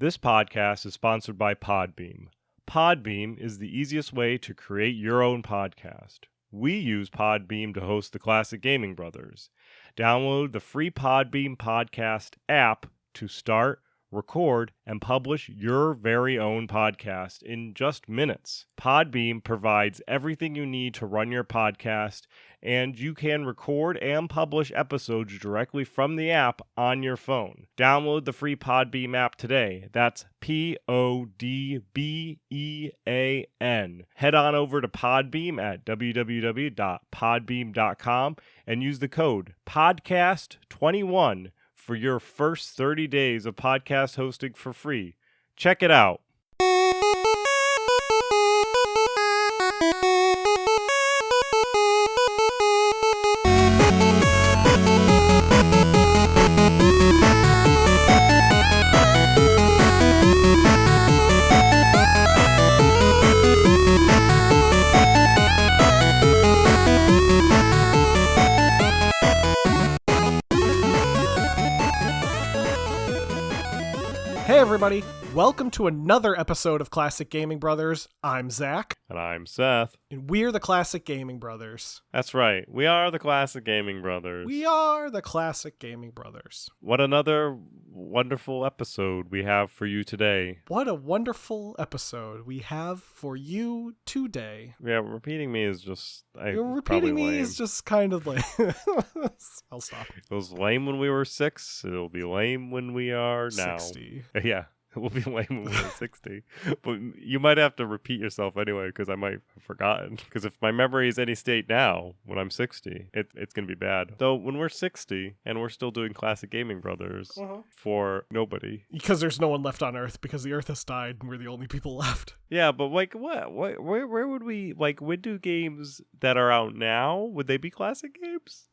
This podcast is sponsored by Podbeam. Podbeam is the easiest way to create your own podcast. We use Podbeam to host the Classic Gaming Brothers. Download the free Podbeam podcast app to start, record, and publish your very own podcast in just minutes. Podbeam provides everything you need to run your podcast, and you can record and publish episodes directly from the app on your phone. Download the free Podbeam app today. That's Podbean. Head on over to Podbeam at www.podbeam.com and use the code PODCAST21 for your first 30 days of podcast hosting for free. Check it out. Hey everybody, welcome to another episode of Classic Gaming Brothers. I'm Zach. And I'm Seth. And we're the Classic Gaming Brothers. That's right. We are the Classic Gaming Brothers. We are the Classic Gaming Brothers. What another wonderful episode we have for you today. What a wonderful episode we have for you today. Yeah, repeating me is just... Repeating me is just kind of lame. I'll stop. It was lame when we were 6. It'll be lame when we are now. 60. Yeah. It will be lame when we're 60. But you might have to repeat yourself anyway, because I might have forgotten. Because if my memory is any state now, when I'm 60, it's going to be bad. So when we're 60, and we're still doing Classic Gaming Brothers for nobody. Because there's no one left on Earth, because the Earth has died and we're the only people left. Yeah, but like, what? Where would we, like, when do games that are out now, would they be classic games?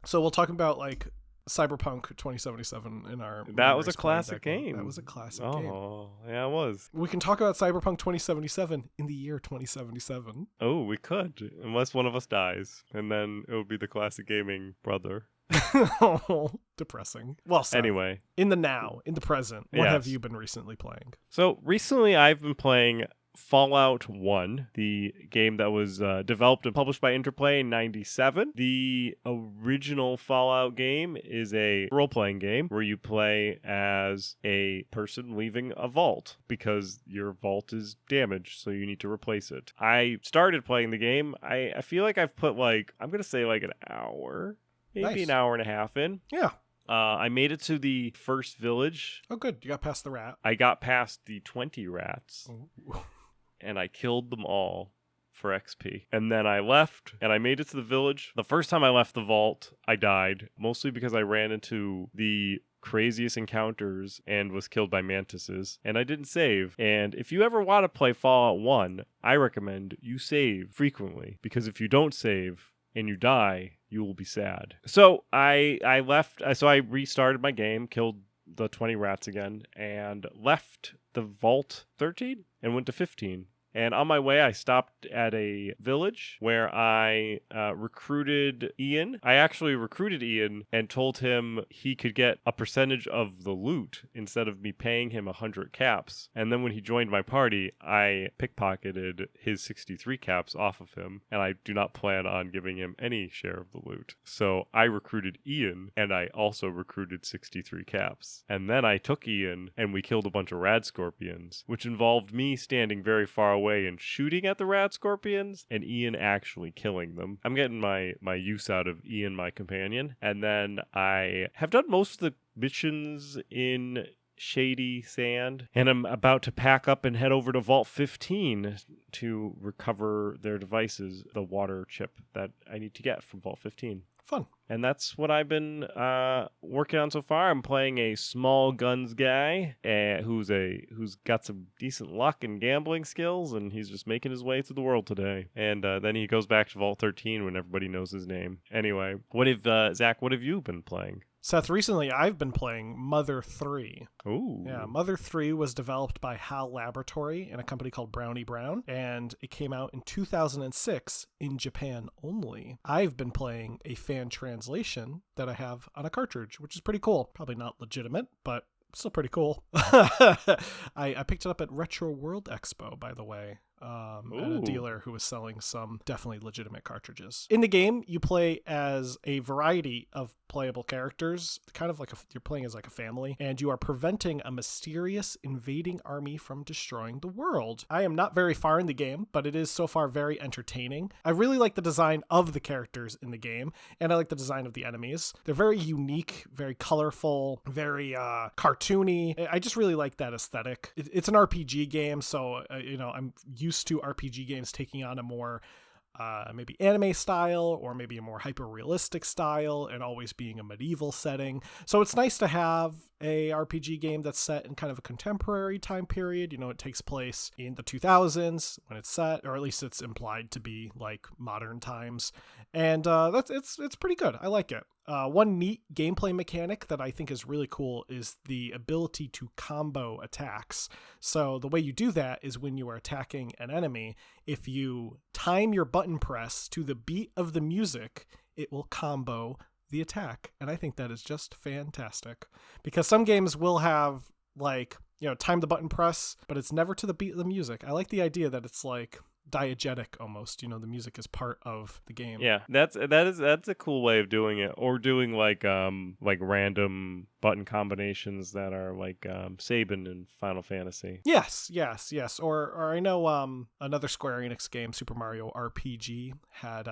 So we'll talk about, like, Cyberpunk 2077 in our... That was a classic game. That was a classic game. Oh, yeah, it was. We can talk about Cyberpunk 2077 in the year 2077. Oh, we could. Unless one of us dies. And then it would be the classic gaming brother. Oh, depressing. Well, Seth, anyway. In the now, in the present, what Yes. have you been recently playing? So recently I've been playing Fallout 1, the game that was developed and published by Interplay in 97. The original Fallout game is a role-playing game where you play as a person leaving a vault because your vault is damaged, so you need to replace it. I started playing the game. I feel like I've put I'm going to say an hour, maybe Nice. an hour and a half in. Yeah. I made it to the first village. Oh, good. You got past the rat. I got past the 20 rats. Ooh. And I killed them all for XP. And then I left, and I made it to the village. The first time I left the vault, I died, mostly because I ran into the craziest encounters and was killed by mantises, and I didn't save. And if you ever want to play Fallout 1, I recommend you save frequently, because if you don't save and you die, you will be sad. So I left, so I restarted my game, killed the 20 rats again, and left the vault 13 and went to 15. And on my way, I stopped at a village where I recruited Ian. I actually recruited Ian and told him he could get a percentage of the loot instead of me paying him 100 caps. And then when he joined my party, I pickpocketed his 63 caps off of him. And I do not plan on giving him any share of the loot. So I recruited Ian, and I also recruited 63 caps. And then I took Ian, and we killed a bunch of rad scorpions, which involved me standing very far away and shooting at the rat scorpions and Ian actually killing them. I'm getting my use out of Ian, my companion. And then I have done most of the missions in Shady Sand, and I'm about to pack up and head over to Vault 15 to recover their devices, the water chip that I need to get from Vault 15. Fun. And that's what I've been working on so far. I'm playing a small guns guy who's got some decent luck and gambling skills, and he's just making his way through the world today. And then he goes back to Vault 13 when everybody knows his name. Anyway, Zach, what have you been playing? Seth, recently I've been playing Mother 3. Ooh. Yeah, Mother 3 was developed by HAL Laboratory and a company called Brownie Brown, and it came out in 2006 in Japan only. I've been playing a fan translation that I have on a cartridge, which is pretty cool. Probably not legitimate, but still pretty cool. I picked it up at Retro World Expo, by the way. At a dealer who was selling some definitely legitimate cartridges. In the game, you play as a variety of playable characters, kind of like you're playing as like a family, and you are preventing a mysterious invading army from destroying the world. I am not very far in the game, but it is so far very entertaining. I really like the design of the characters in the game, and I like the design of the enemies. They're very unique, very colorful, very cartoony. I just really like that aesthetic. It's an RPG game, so I'm used to RPG games taking on a more maybe anime style or maybe a more hyper-realistic style and always being a medieval setting. So it's nice to have a RPG game that's set in kind of a contemporary time period. It takes place in the 2000s when it's set, or at least it's implied to be like modern times. And it's pretty good. I like it. One neat gameplay mechanic that I think is really cool is the ability to combo attacks. So the way you do that is when you are attacking an enemy, if you time your button press to the beat of the music, it will combo the attack. And I think that is just fantastic, because some games will have time the button press, but it's never to the beat of the music. I like the idea that it's like diegetic almost, the music is part of the game. Yeah, that's a cool way of doing it. Or doing like random button combinations that are like Sabin in Final Fantasy. Yes. Or I know another Square Enix game, Super Mario RPG, had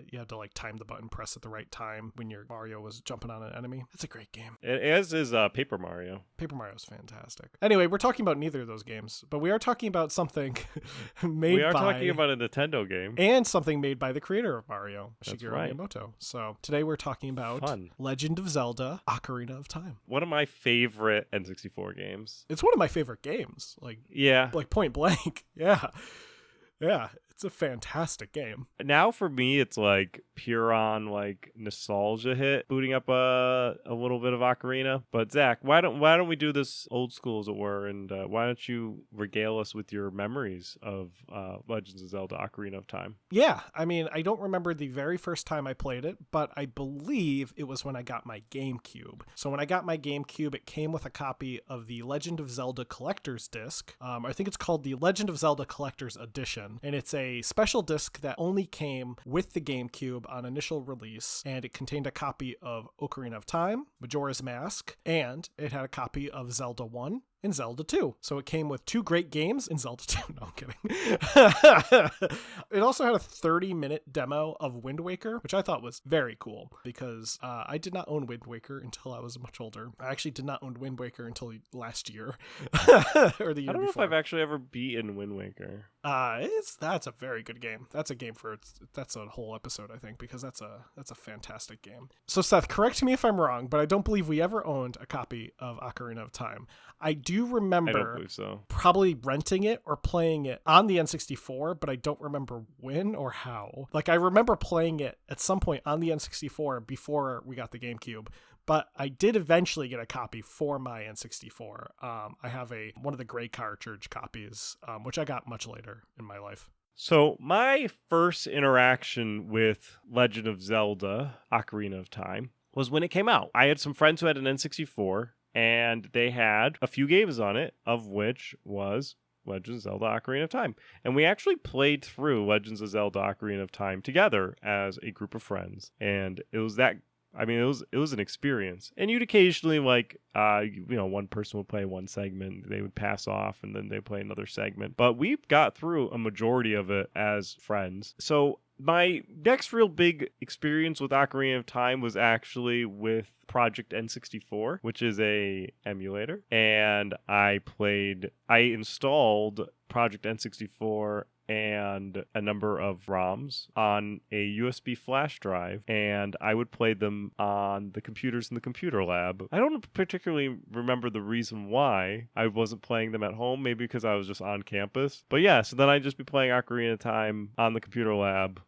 you had to like time the button press at the right time when your Mario was jumping on an enemy. It's a great game. As is Paper Mario. Paper Mario's fantastic. Anyway, we're talking about neither of those games, but we are talking about something made by... talking about a Nintendo game. And something made by the creator of Mario, That's Shigeru right. Miyamoto. So today we're talking about Legend of Zelda, Ocarina of Time. One of my favorite N64 games. It's one of my favorite games. Like point blank. Yeah. It's a fantastic game. Now for me, it's like pure on like nostalgia hit, booting up a little bit of Ocarina. But Zach, why don't we do this old school, as it were, and why don't you regale us with your memories of Legends of Zelda: Ocarina of Time? Yeah, I mean, I don't remember the very first time I played it, but I believe it was when I got my GameCube. So when I got my GameCube, it came with a copy of the Legend of Zelda Collector's Disc. I think it's called the Legend of Zelda Collector's Edition, and it's a special disc that only came with the GameCube on initial release, and it contained a copy of Ocarina of Time, Majora's Mask, and it had a copy of Zelda 1 and Zelda 2. So it came with two great games in Zelda 2. No, I'm kidding. It also had a 30-minute demo of Wind Waker, which I thought was very cool, because I did not own Wind Waker until I was much older. I actually did not own Wind Waker until last year. Or the year I don't know before. if I've actually ever beaten Wind Waker. That's a very good game. That's a game that's a whole episode, I think, because that's a fantastic game. So Seth, correct me if I'm wrong, but I don't believe we ever owned a copy of Ocarina of Time. I do remember I don't believe so. Probably renting it or playing it on the N64, but I don't remember when or how. Like, I remember playing it at some point on the N64 before we got the GameCube, but I did eventually get a copy for my N64. I have one of the gray cartridge copies, which I got much later in my life. So my first interaction with Legend of Zelda: Ocarina of Time was when it came out. I had some friends who had an N64, and they had a few games on it, of which was Legends of Zelda: Ocarina of Time. And we actually played through Legends of Zelda: Ocarina of Time together as a group of friends. And it was it was an experience. And you'd occasionally one person would play one segment, they would pass off, and then they'd play another segment. But we got through a majority of it as friends. So my next real big experience with Ocarina of Time was actually with Project N64, which is a emulator. And I installed Project N64 and a number of ROMs on a USB flash drive, and I would play them on the computers in the computer lab. I don't particularly remember the reason why I wasn't playing them at home, maybe because I was just on campus. But yeah, so then I'd just be playing Ocarina of Time on the computer lab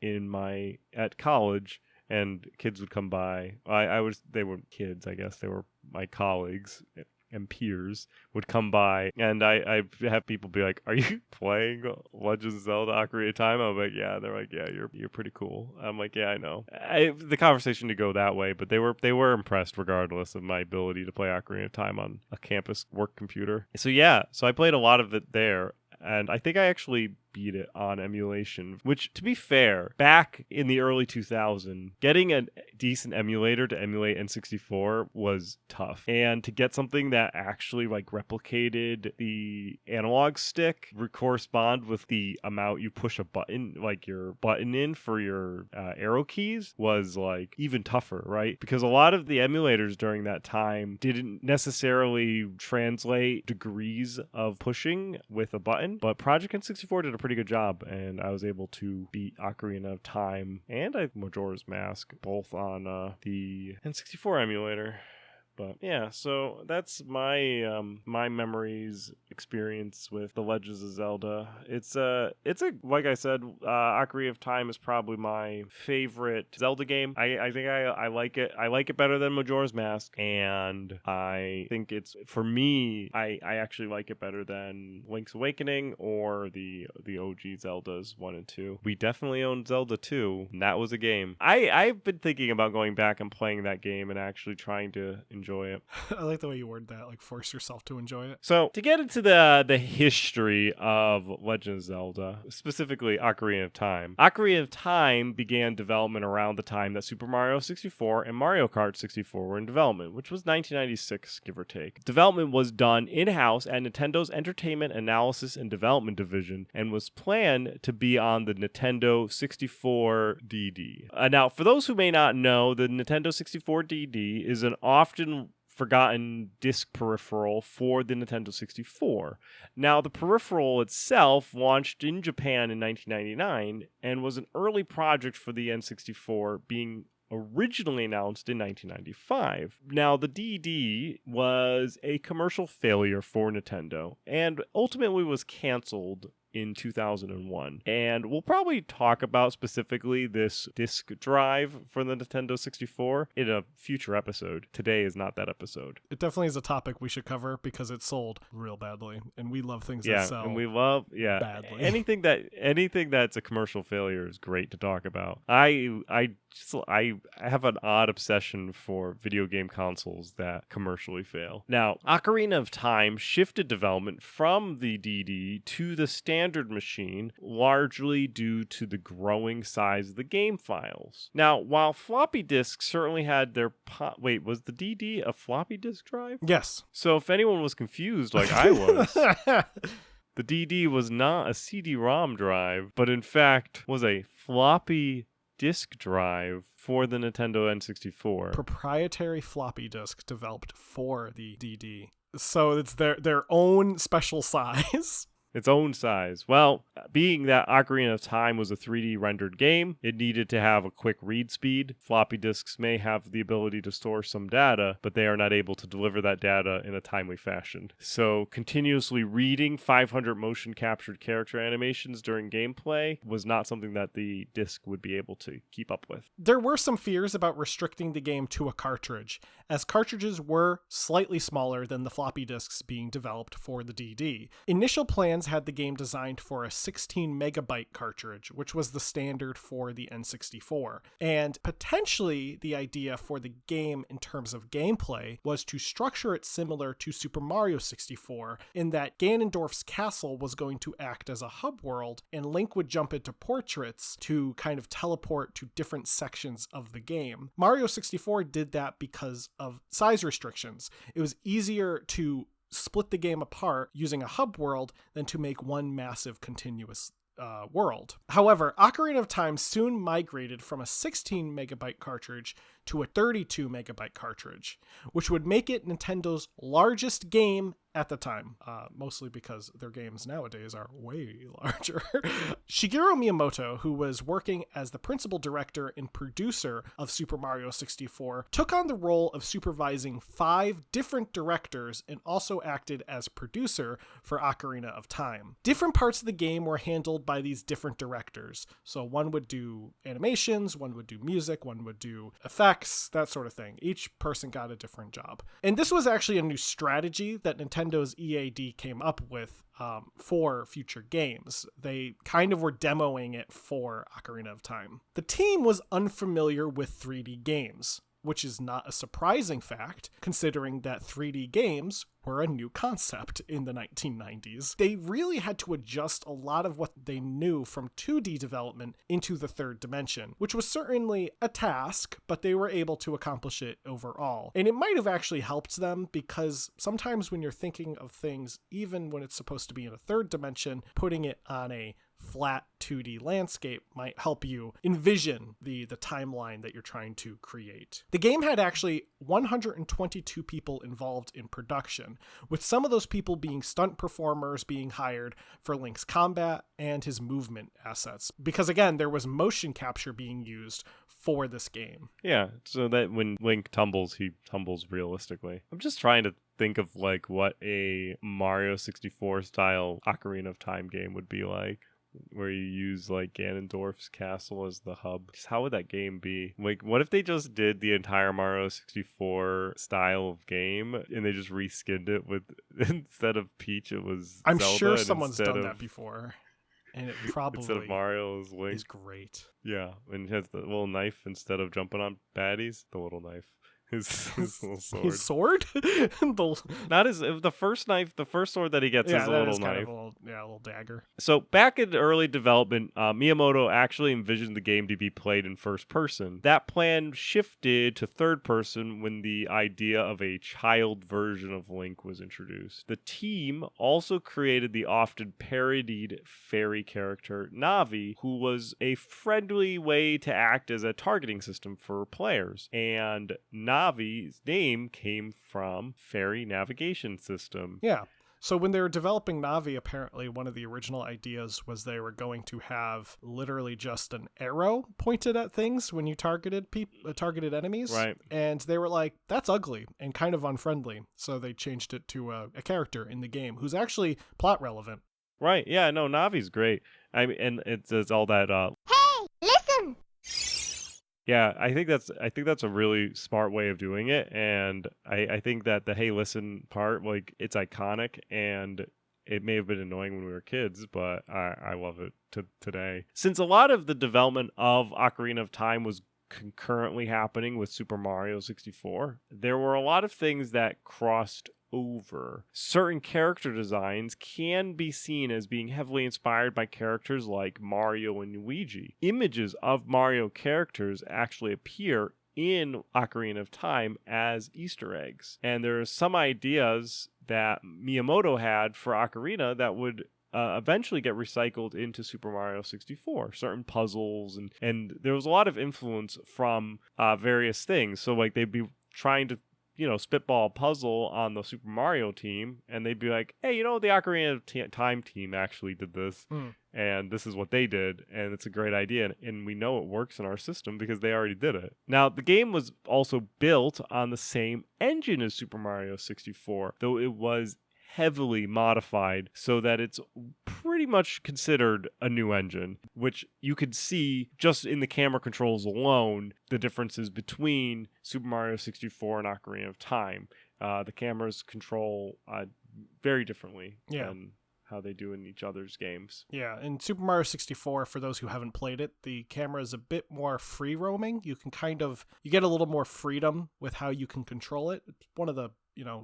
at college, and kids would come by. They weren't kids, I guess. They were my colleagues and peers would come by, and I have people be like, "Are you playing Legend of Zelda Ocarina of Time?" I'm like, "Yeah." They're like, "Yeah, you're pretty cool." I'm like, "Yeah, I know." The conversation to go that way, but they were impressed regardless of my ability to play Ocarina of Time on a campus work computer. So yeah, so I played a lot of it there. And I think I actually beat it on emulation, which, to be fair, back in the early 2000s, getting a decent emulator to emulate N64 was tough. And to get something that actually like replicated the analog stick correspond with the amount you push a button, like your button in for your arrow keys, was like even tougher, right? Because a lot of the emulators during that time didn't necessarily translate degrees of pushing with a button. But Project N64 did a pretty good job, and I was able to beat Ocarina of Time and Majora's Mask both on the N64 emulator. But yeah, so that's my my memories experience with the Legends of Zelda. It's a like I said, Ocarina of Time is probably my favorite Zelda game. I think I like it. I like it better than Majora's Mask, and I think it's, for me, I actually like it better than Link's Awakening or the OG Zeldas 1 and 2. We definitely owned Zelda 2, and that was a game. I've been thinking about going back and playing that game and actually trying to enjoy it. I like the way you word that, like force yourself to enjoy it. So to get into the history of Legend of Zelda, specifically Ocarina of Time. Ocarina of Time began development around the time that Super Mario 64 and Mario Kart 64 were in development, which was 1996, give or take. Development was done in-house at Nintendo's Entertainment Analysis and Development Division and was planned to be on the Nintendo 64 DD. Now, for those who may not know, the Nintendo 64 DD is an often forgotten disc peripheral for the Nintendo 64. Now, the peripheral itself launched in Japan in 1999 and was an early project for the N64, being originally announced in 1995. Now, the DD was a commercial failure for Nintendo and ultimately was canceled in 2001. And we'll probably talk about specifically this disk drive for the Nintendo 64 in a future episode. Today is not that episode. It definitely is a topic we should cover because it sold real badly, and we love things that sell. And we love badly. anything that's a commercial failure is great to talk about. I have an odd obsession for video game consoles that commercially fail. Now, Ocarina of Time shifted development from the DD to the standard machine, largely due to the growing size of the game files. Now, while floppy disks certainly had their was the DD a floppy disk drive? Yes. So if anyone was confused like I was, the DD was not a CD-ROM drive, but in fact was a floppy disk drive for the Nintendo N64. Proprietary floppy disk developed for the DD. So it's their own special size. Its own size. Well, being that Ocarina of Time was a 3D rendered game, it needed to have a quick read speed. Floppy disks may have the ability to store some data, but they are not able to deliver that data in a timely fashion. So continuously reading 500 motion captured character animations during gameplay was not something that the disk would be able to keep up with. There were some fears about restricting the game to a cartridge, as cartridges were slightly smaller than the floppy disks being developed for the DD. Initial plans had the game designed for a 16 megabyte cartridge, which was the standard for the N64. And potentially the idea for the game in terms of gameplay was to structure it similar to Super Mario 64, in that Ganondorf's castle was going to act as a hub world, and Link would jump into portraits to kind of teleport to different sections of the game. Mario 64 did that because of size restrictions. It was easier to split the game apart using a hub world than to make one massive continuous world. However, Ocarina of Time soon migrated from a 16 megabyte cartridge to a 32 megabyte cartridge, which would make it Nintendo's largest game at the time, mostly because their games nowadays are way larger. Shigeru Miyamoto, who was working as the principal director and producer of Super Mario 64, took on the role of supervising 5 different directors and also acted as producer for Ocarina of Time. Different parts of the game were handled by these different directors. So one would do animations, one would do music, one would do effects, that sort of thing. Each person got a different job. And this was actually a new strategy that Nintendo's EAD came up with for future games. They kind of were demoing it for Ocarina of Time. The team was unfamiliar with 3D games, which is not a surprising fact, considering that 3D games were a new concept in the 1990s. They really had to adjust a lot of what they knew from 2D development into the third dimension, which was certainly a task, but they were able to accomplish it overall. And it might have actually helped them, because sometimes when you're thinking of things, even when it's supposed to be in a third dimension, putting it on a flat 2D landscape might help you envision the timeline that you're trying to create. The game had actually 122 people involved in production, with some of those people being stunt performers being hired for Link's combat and his movement assets. Because again, there was motion capture being used for this game. Yeah, so that when Link tumbles, he tumbles realistically. I'm just trying to think of like what a Mario 64 style Ocarina of Time game would be like, where you use like Ganondorf's castle as the hub. Just how would that game be? Like, what if they just did the entire Mario 64 style of game and they just reskinned it with, instead of Peach, it was I'm Zelda, sure and someone's done that before, and it probably instead of Mario, it was Link. is great. Yeah, and he has the little knife instead of jumping on baddies. The little knife. His little sword. His sword? Not his, the first knife, the first sword that he gets is a little knife. Kind of a little dagger. So back in early development, Miyamoto actually envisioned the game to be played in first person. That plan shifted to third person when the idea of a child version of Link was introduced. The team also created the often parodied fairy character Navi, who was a friendly way to act as a targeting system for players. And Navi's name came from Fairy Navigation System. Yeah. So when they were developing Navi, apparently one of the original ideas was they were going to have literally just an arrow pointed at things when you targeted enemies. Right. And they were like, that's ugly and kind of unfriendly. So they changed it to a character in the game who's actually plot relevant. Right. Yeah, no, Navi's great. I mean, and it's all that Hey, listen! yeah, I think that's a really smart way of doing it, and I think that the hey listen part, like, it's iconic, and it may have been annoying when we were kids, but I love it today. Since a lot of the development of Ocarina of Time was concurrently happening with Super Mario 64, there were a lot of things that crossed over. Certain character designs can be seen as being heavily inspired by characters like Mario and Luigi. Images of Mario characters actually appear in Ocarina of Time as Easter eggs. And there are some ideas that Miyamoto had for Ocarina that would eventually get recycled into Super Mario 64. Certain puzzles, and there was a lot of influence from various things. So like they'd be trying to spitball a puzzle on the Super Mario team, and they'd be like, hey, the Ocarina of Time team actually did this, and this is what they did, and it's a great idea, and we know it works in our system because they already did it. Now, the game was also built on the same engine as Super Mario 64, though it was heavily modified so that it's pretty much considered a new engine, which you could see just in the camera controls alone, the differences between Super Mario 64 and Ocarina of Time. The cameras control very differently than how they do in each other's games. Yeah, in Super Mario 64, for those who haven't played it, the camera is a bit more free roaming. You get a little more freedom with how you can control it. It's one of the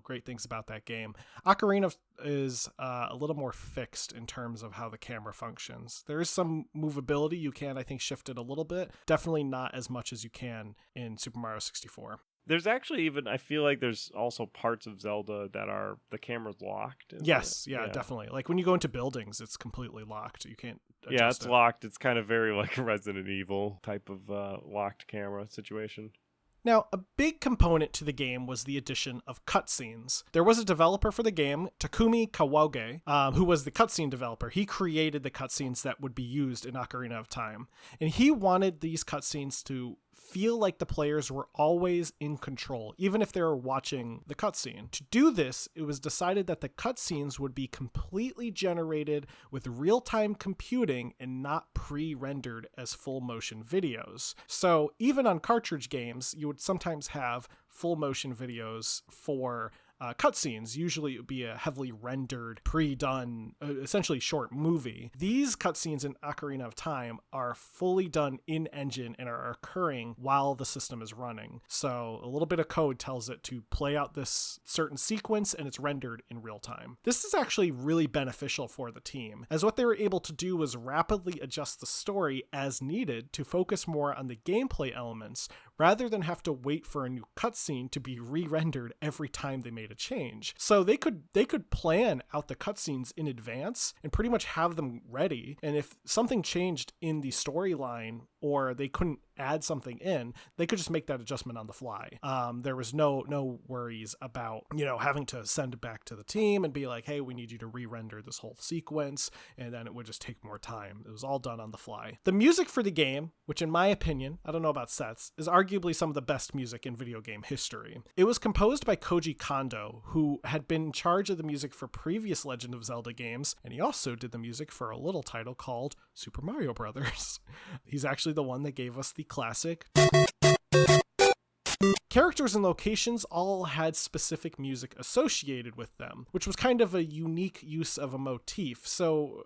great things about that game. Ocarina is a little more fixed in terms of how the camera functions. There is some movability. You can, I think, shift it a little bit. Definitely not as much as you can in Super Mario 64. There's actually I feel like there's also parts of Zelda that are the camera's locked. Yes, yeah, definitely. Like when you go into buildings, it's completely locked. You can't adjust Yeah, it's locked. It's kind of very like a Resident Evil type of locked camera situation. Now, a big component to the game was the addition of cutscenes. There was a developer for the game, Takumi Kawage, who was the cutscene developer. He created the cutscenes that would be used in Ocarina of Time. And he wanted these cutscenes to feel like the players were always in control, even if they were watching the cutscene. To do this, it was decided that the cutscenes would be completely generated with real-time computing and not pre-rendered as full motion videos. So even on cartridge games, you would sometimes have full motion videos for cutscenes. Usually it would be a heavily rendered, pre-done, essentially short movie. These cutscenes in Ocarina of Time are fully done in-engine and are occurring while the system is running. So a little bit of code tells it to play out this certain sequence and it's rendered in real time. This is actually really beneficial for the team, as what they were able to do was rapidly adjust the story as needed to focus more on the gameplay elements rather than have to wait for a new cutscene to be re-rendered every time they made a change. So they could plan out the cutscenes in advance and pretty much have them ready. And if something changed in the storyline or they couldn't add something in, they could just make that adjustment on the fly. There was no worries about, having to send it back to the team and be like, hey, we need you to re-render this whole sequence, and then it would just take more time. It was all done on the fly. The music for the game, which in my opinion, I don't know about Seth's, is arguably some of the best music in video game history. It was composed by Koji Kondo, who had been in charge of the music for previous Legend of Zelda games, and he also did the music for a little title called Super Mario Brothers. He's actually the one that gave us the classic. Characters and locations all had specific music associated with them, which was kind of a unique use of a motif. So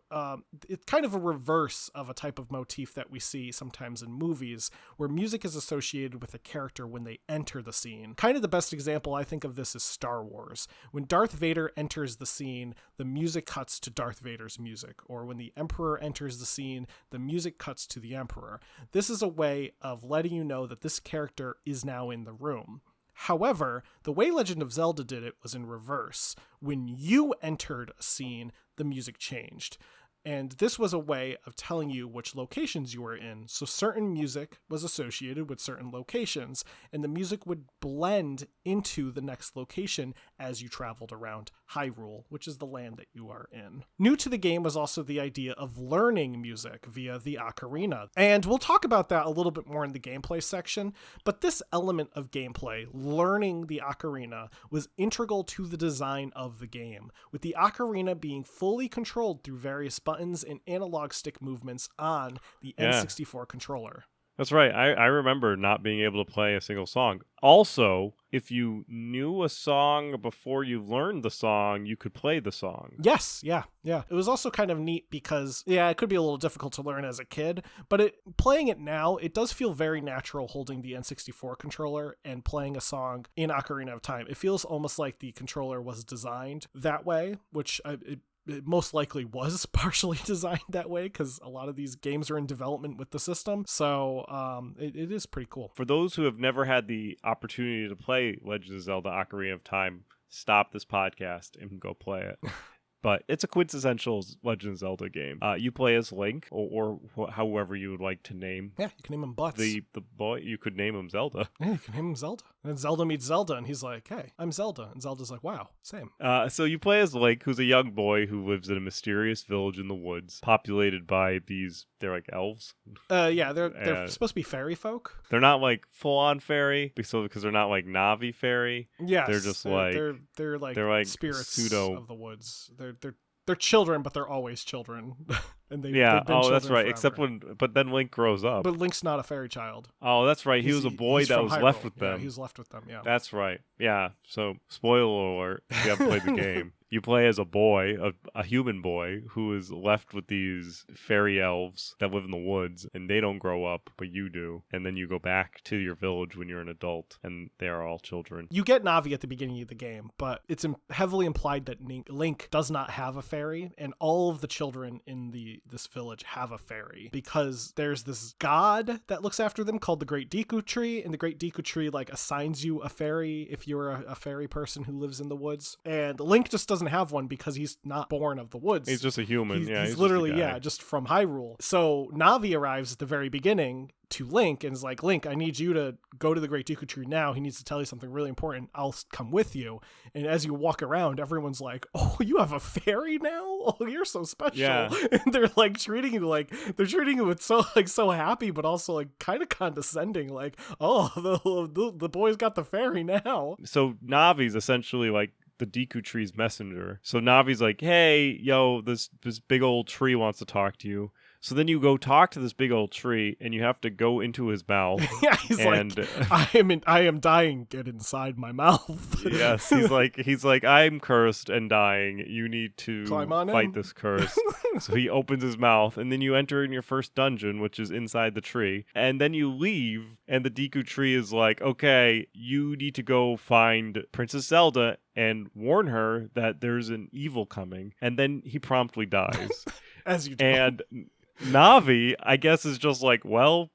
it's kind of a reverse of a type of motif that we see sometimes in movies, where music is associated with a character when they enter the scene. Kind of the best example I think of this is Star Wars. When Darth Vader enters the scene, the music cuts to Darth Vader's music. Or when the Emperor enters the scene, the music cuts to the Emperor. This is a way of letting you know that this character is now in the room. However, the way Legend of Zelda did it was in reverse. When you entered a scene, the music changed. And this was a way of telling you which locations you were in. So certain music was associated with certain locations, and the music would blend into the next location as you traveled around Hyrule, which is the land that you are in. New to the game was also the idea of learning music via the ocarina. And we'll talk about that a little bit more in the gameplay section, but this element of gameplay, learning the ocarina, was integral to the design of the game, with the ocarina being fully controlled through various buttons and analog stick movements on the N64 controller. That's right. I remember not being able to play a single song. Also, if you knew a song before you learned the song, you could play the song. Yes, yeah. It was also kind of neat because, it could be a little difficult to learn as a kid, but playing it now, it does feel very natural holding the N64 controller and playing a song in Ocarina of Time. It feels almost like the controller was designed that way, which it most likely was partially designed that way because a lot of these games are in development with the system. So it is pretty cool. For those who have never had the opportunity to play Legend of Zelda Ocarina of Time, stop this podcast and go play it. But it's a quintessential Legend of Zelda game. You play as Link, or however you would like to name. Yeah, you can name him Butts. The boy, you could name him Zelda. Yeah, you can name him Zelda. And then Zelda meets Zelda, and he's like, hey, I'm Zelda. And Zelda's like, wow, same. So you play as Link, who's a young boy who lives in a mysterious village in the woods, populated by they're like elves. Yeah, they're supposed to be fairy folk. They're not like full-on fairy, because they're not like Navi fairy. Yes, they're just they're like spirits pseudo of the woods. They're children, but they're always children. And they've been that's right. forever. Except but then Link grows up. But Link's not a fairy child. Oh, that's right. He was a boy that was left with them. Yeah, he was left with them. Yeah, that's right. Yeah. So, spoiler alert: if you haven't played the game, you play as a boy, a human boy, who is left with these fairy elves that live in the woods, and they don't grow up, but you do. And then you go back to your village when you're an adult, and they are all children. You get Navi at the beginning of the game, but it's heavily implied that Link does not have a fairy, and all of the children in this village have a fairy, because there's this god that looks after them called the Great Deku Tree, and the Great Deku Tree assigns you a fairy if you're a fairy person who lives in the woods. And Link just doesn't doesn't have one because he's not born of the woods. He's just a human. He's He's literally, just a guy. just from Hyrule. So Navi arrives at the very beginning to Link and is like, Link, I need you to go to the Great Deku Tree now. He needs to tell you something really important. I'll come with you. And as you walk around, everyone's like, oh, you have a fairy now? Oh, you're so special. Yeah. And they're like treating you with so happy, but also like kind of condescending. Like, oh, the boy's got the fairy now. So Navi's essentially like the Deku Tree's messenger. So Navi's like, hey, yo, this big old tree wants to talk to you. So then you go talk to this big old tree, and you have to go into his mouth. Yeah, he's like, I am dying. Get inside my mouth. Yes, he's like, I'm cursed and dying. You need to fight this curse. So he opens his mouth, and then you enter in your first dungeon, which is inside the tree. And then you leave, and the Deku Tree is like, okay, you need to go find Princess Zelda and warn her that there's an evil coming. And then he promptly dies. As you do. And Navi, I guess, is just like, well,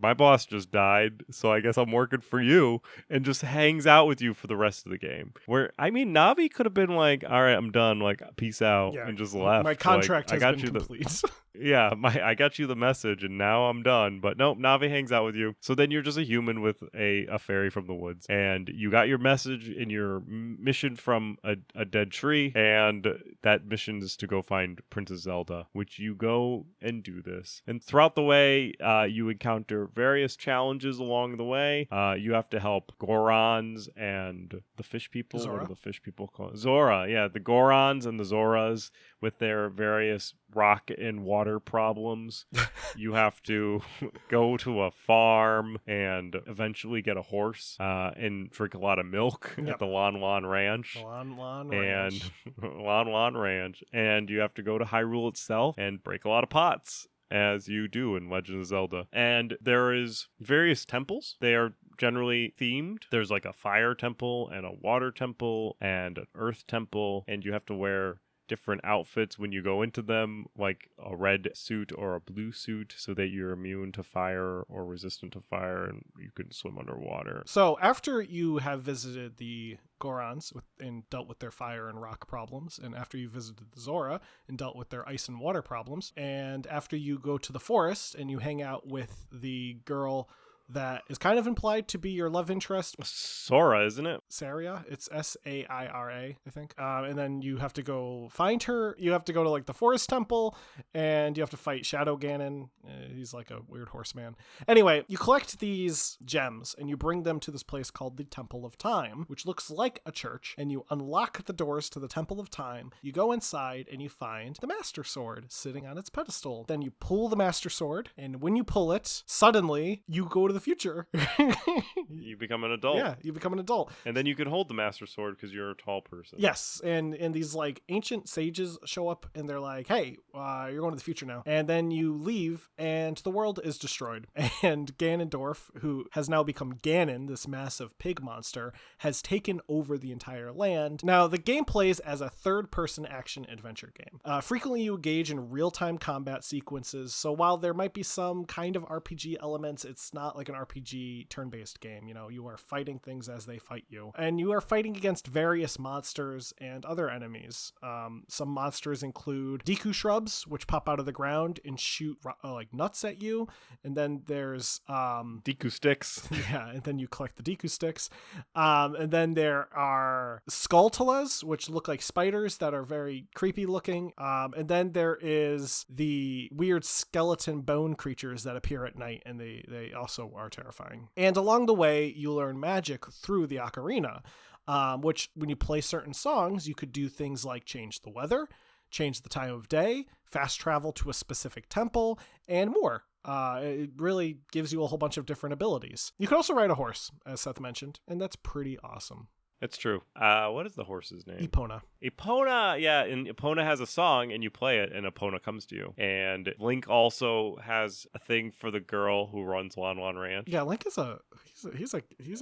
my boss just died, so I guess I'm working for you, and just hangs out with you for the rest of the game. Where, I mean, Navi could have been like, all right, I'm done, like, peace out, and just left. My contract has been complete. Yeah, I got you the message, and now I'm done. But nope, Navi hangs out with you. So then you're just a human with a fairy from the woods. And you got your message in your mission from a dead tree. And that mission is to go find Princess Zelda, which you go and do this. And throughout the way, you encounter various challenges along the way. You have to help Gorons and the fish people. Zora? What are the fish people called? Zora, yeah. The Gorons and the Zoras with their various rock and water problems. You have to go to a farm and eventually get a horse and drink a lot of milk at the Lon Lon Ranch. Lon Ranch. Lon Lon Ranch. And you have to go to Hyrule itself and break a lot of pots, as you do in Legend of Zelda. And there is various temples. They are generally themed. There's like a fire temple and a water temple and an earth temple, and you have to wear different outfits when you go into them, like a red suit or a blue suit, so that you're immune to fire or resistant to fire, and you can swim underwater. So after you have visited the Gorons and dealt with their fire and rock problems, and after you visited the Zora and dealt with their ice and water problems, and after you go to the forest and you hang out with the girl that is kind of implied to be your love interest. Sora, isn't it? Saria. It's Saira, I think. And then you have to go find her. You have to go to like the forest temple, and you have to fight Shadow Ganon. He's like a weird horseman. Anyway, you collect these gems, and you bring them to this place called the Temple of Time, which looks like a church, and you unlock the doors to the Temple of Time. You go inside, and you find the Master Sword sitting on its pedestal. Then you pull the Master Sword, and when you pull it, suddenly you go to the future. You become an adult. Yeah, you become an adult. And then you can hold the Master Sword because you're a tall person. Yes, and these like ancient sages show up and they're like, hey, you're going to the future now. And then you leave and the world is destroyed. And Ganondorf, who has now become Ganon, this massive pig monster, has taken over the entire land. Now, the game plays as a third-person action adventure game. Frequently you engage in real-time combat sequences, so while there might be some kind of RPG elements, it's not like an RPG turn-based game. You know, you are fighting things as they fight you. And you are fighting against various monsters and other enemies. Some monsters include Deku shrubs, which pop out of the ground and shoot like nuts at you. And then there's Deku sticks. Yeah, and then you collect the Deku sticks. And then there are Skulltulas, which look like spiders that are very creepy looking. And then there is the weird skeleton bone creatures that appear at night, and they also are terrifying. And along the way, you learn magic through the ocarina, which when you play certain songs, you could do things like change the weather, change the time of day, fast travel to a specific temple, and more. It really gives you a whole bunch of different abilities. You can also ride a horse, as Seth mentioned, and that's pretty awesome. It's true. What is the horse's name? Epona. Epona, yeah, and Epona has a song, and you play it, and Epona comes to you. And Link also has a thing for the girl who runs Lon Lon Ranch. Yeah, Link is he's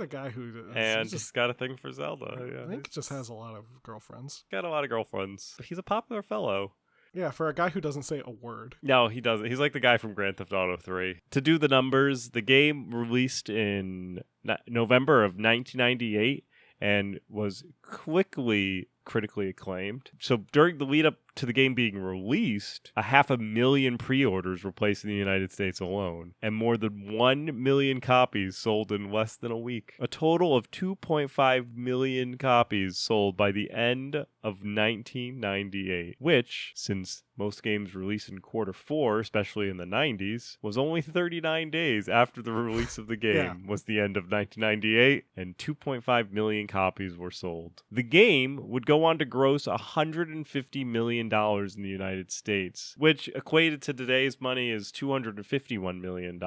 a guy who and he's got a thing for Zelda. Yeah, Link just has a lot of girlfriends. Got a lot of girlfriends. He's a popular fellow. Yeah, for a guy who doesn't say a word. No, he doesn't. He's like the guy from Grand Theft Auto 3. To do the numbers, the game released in November of 1998. And was quickly critically acclaimed. So during the lead up to the game being released, 500,000 pre-orders were placed in the United States alone, and more than 1 million copies sold in less than a week. A total of 2.5 million copies sold by the end of 1998, which, since most games released in Q4, especially in the 90s, was only 39 days after the release of the game was the end of 1998, and 2.5 million copies were sold. The game would go on to gross $150 million in the United States, which equated to today's money is $251 million.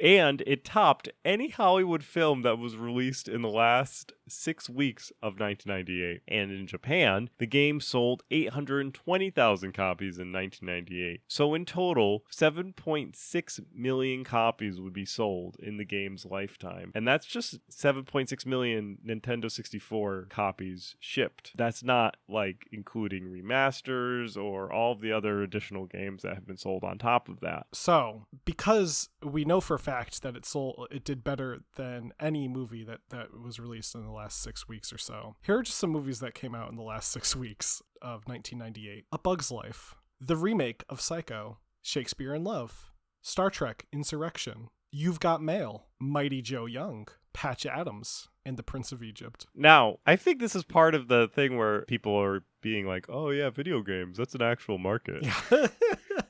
And it topped any Hollywood film that was released in the last 6 weeks of 1998. And in Japan, the game sold 820,000 copies in 1998. So in total, 7.6 million copies would be sold in the game's lifetime. And that's just 7.6 million Nintendo 64 copies shipped. That's not like including remasters or all of the other additional games that have been sold on top of that. So, because we know for a fact that it did better than any movie that was released in the last 6 weeks or so, here are just some movies that came out in the last 6 weeks of 1998. A Bug's Life, the remake of Psycho, Shakespeare in Love, Star Trek Insurrection, You've Got Mail, Mighty Joe Young, Patch Adams, and The Prince of Egypt. Now, I think this is part of the thing where people are being like, oh yeah, video games, that's an actual market. Yeah.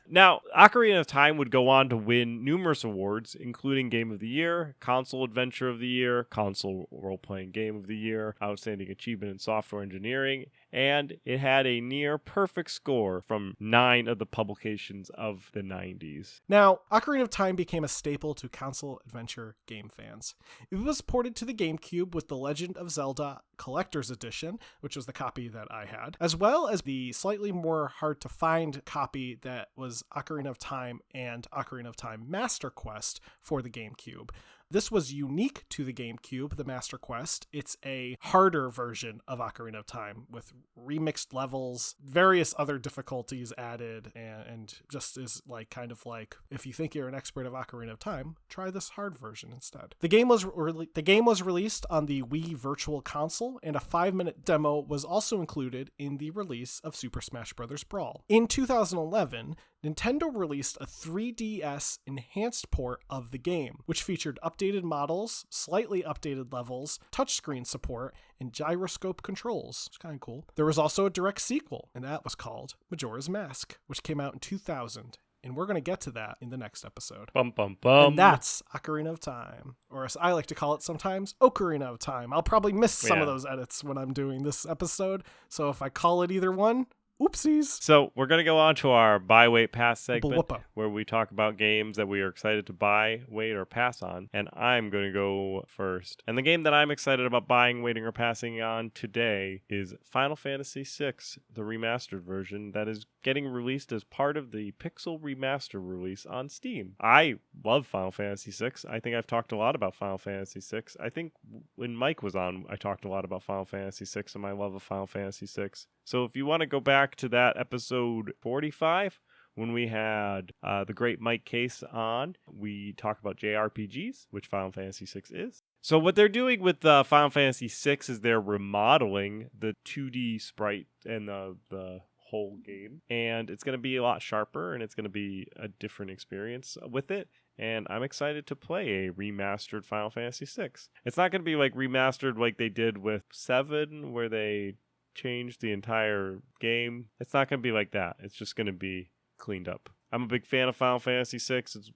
Now, Ocarina of Time would go on to win numerous awards, including Game of the Year, Console Adventure of the Year, Console Role-Playing Game of the Year, Outstanding Achievement in Software Engineering, and it had a near-perfect score from 9 of the publications of the 90s. Now, Ocarina of Time became a staple to console adventure game fans. It was ported to the GameCube with the Legend of Zelda Collector's Edition, which was the copy that I had, as well as the slightly more hard-to-find copy that was Ocarina of Time and Ocarina of Time Master Quest for the GameCube. This was unique to the GameCube, the Master Quest. It's a harder version of Ocarina of Time with remixed levels, various other difficulties added, and just is like kind of like, if you think you're an expert of Ocarina of Time, try this hard version instead. The game was released on the Wii Virtual Console, and a 5-minute demo was also included in the release of Super Smash Bros. Brawl. In 2011, Nintendo released a 3DS enhanced port of the game, which featured updated models, slightly updated levels, touchscreen support, and gyroscope controls. It's kind of cool. There was also a direct sequel, and that was called Majora's Mask, which came out in 2000. And we're going to get to that in the next episode. Bum, bum, bum. And that's Ocarina of Time, or as I like to call it sometimes, Ocarina of Time. I'll probably miss some of those edits when I'm doing this episode, so if I call it either one, oopsies. So we're going to go on to our buy, wait, pass segment, Bloopa. where we talk about games that we are excited to buy, wait, or pass on. And I'm going to go first. And the game that I'm excited about buying, waiting, or passing on today is Final Fantasy VI, the remastered version that is getting released as part of the Pixel Remaster release on Steam. I love Final Fantasy VI. I think I've talked a lot about Final Fantasy VI. I think when Mike was on, I talked a lot about Final Fantasy VI and my love of Final Fantasy VI. So if you want to go back to that episode 45, when we had the great Mike Case on, we talked about JRPGs, which Final Fantasy VI is. So what they're doing with Final Fantasy VI is they're remodeling the 2D sprite and the whole game. And it's going to be a lot sharper, and it's going to be a different experience with it. And I'm excited to play a remastered Final Fantasy VI. It's not going to be like remastered like they did with 7, where they changed the entire game. It's not going to be like that. It's just going to be cleaned up. I'm a big fan of Final Fantasy VI. It's,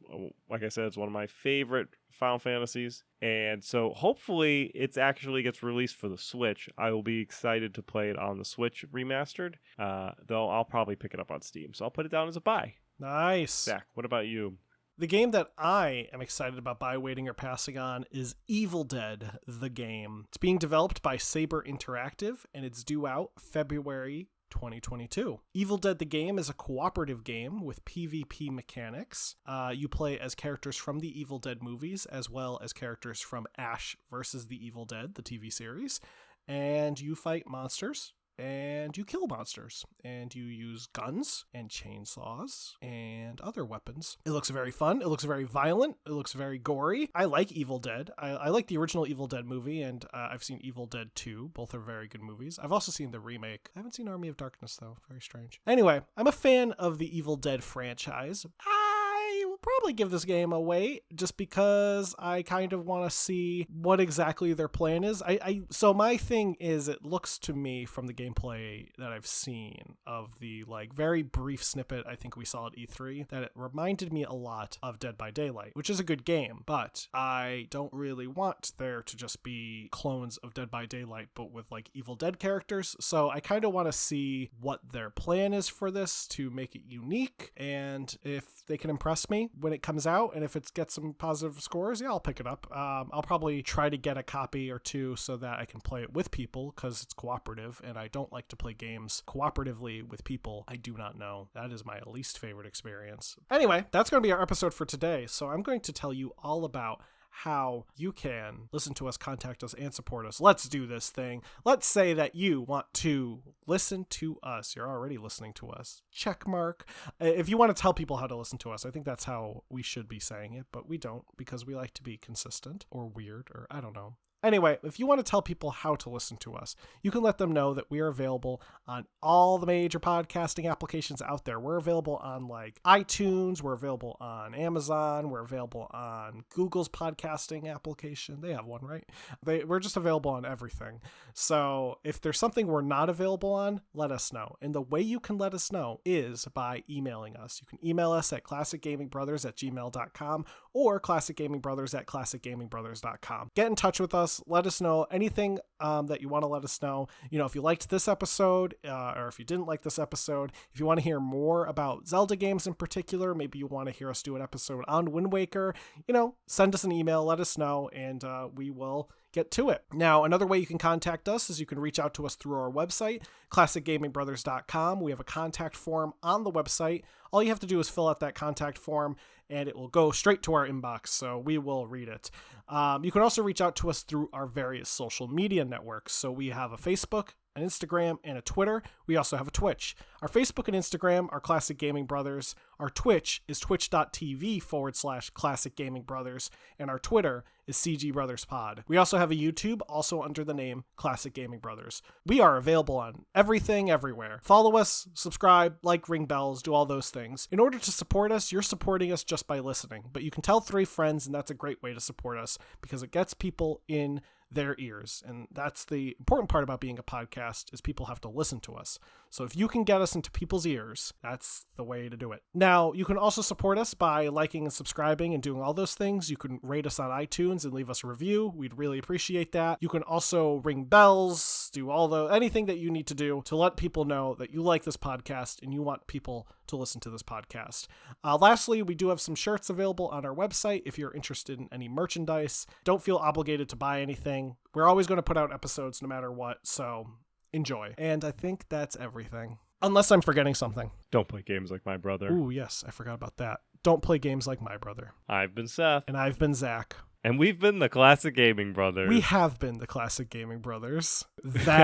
like I said, it's one of my favorite Final Fantasies. And so hopefully it actually gets released for the Switch. I will be excited to play it on the Switch remastered, though I'll probably pick it up on Steam. So I'll put it down as a buy. Nice. Zach, what about you? The game that I am excited about buy, waiting, or passing on is Evil Dead, the game. It's being developed by Saber Interactive, and it's due out February 2022. Evil Dead the game is a cooperative game with PvP mechanics. You play as characters from the Evil Dead movies, as well as characters from Ash vs. the Evil Dead, the TV series, and you fight monsters and you kill monsters, and you use guns and chainsaws and other weapons. It looks very fun. It looks very violent. It looks very gory. I like Evil Dead. I like the original Evil Dead movie, and I've seen Evil Dead 2. Both are very good movies. I've also seen the remake. I haven't seen Army of Darkness, though. Very strange. Anyway, I'm a fan of the Evil Dead franchise. I will probably give this game a wait just because I kind of want to see what exactly their plan is. So my thing is, it looks to me from the gameplay that I've seen of the like very brief snippet I think we saw at E3 that it reminded me a lot of Dead by Daylight, which is a good game, but I don't really want there to just be clones of Dead by Daylight but with like Evil Dead characters. So I kind of want to see what their plan is for this to make it unique, and if they can impress me when it comes out, and if it gets some positive scores, yeah, I'll pick it up. I'll probably try to get a copy or two so that I can play it with people because it's cooperative, and I don't like to play games cooperatively with people I do not know. That is my least favorite experience. Anyway, that's going to be our episode for today. So I'm going to tell you all about how you can listen to us, contact us, and support us. Let's do this thing. Let's say that you want to listen to us. You're already listening to us. Check mark. If you want to tell people how to listen to us, I think that's how we should be saying it, but we don't because we like to be consistent or weird or I don't know. Anyway, if you want to tell people how to listen to us, you can let them know that we are available on all the major podcasting applications out there. We're available on like iTunes. We're available on Amazon. We're available on Google's podcasting application. They have one, right? We're just available on everything. So if there's something we're not available on, let us know. And the way you can let us know is by emailing us. You can email us at classicgamingbrothers@gmail.com or classicgamingbrothers@classicgamingbrothers.com. Get in touch with us. Let us know anything that you want to let us know. You know, if you liked this episode or if you didn't like this episode, if you want to hear more about Zelda games in particular, maybe you want to hear us do an episode on Wind Waker, you know, send us an email, let us know, and we will get to it. Now, another way you can contact us is you can reach out to us through our website, classicgamingbrothers.com. We have a contact form on the website. All you have to do is fill out that contact form, and it will go straight to our inbox, so we will read it. You can also reach out to us through our various social media networks. So we have a Facebook, an Instagram, and a Twitter. We also have a Twitch. Our Facebook and Instagram are Classic Gaming Brothers. Our Twitch is twitch.tv/Classic Gaming Brothers. And our Twitter is CG Brothers Pod. We also have a YouTube, also under the name Classic Gaming Brothers. We are available on everything, everywhere. Follow us, subscribe, like, ring bells, do all those things. In order to support us, you're supporting us just by listening. But you can tell 3 friends, and that's a great way to support us because it gets people in their ears. And that's the important part about being a podcast is people have to listen to us. So if you can get us into people's ears, that's the way to do it. Now, you can also support us by liking and subscribing and doing all those things. You can rate us on iTunes and leave us a review. We'd really appreciate that. You can also ring bells, do anything that you need to do to let people know that you like this podcast and you want people to listen to this podcast. Lastly, we do have some shirts available on our website if you're interested in any merchandise. Don't feel obligated to buy anything. We're always going to put out episodes no matter what, so enjoy. And I think that's everything. Unless I'm forgetting something. Don't play games like my brother. Ooh, yes, I forgot about that. Don't play games like my brother. I've been Seth. And I've been Zach. And we've been the Classic Gaming Brothers. We have been the Classic Gaming Brothers. That's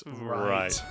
right.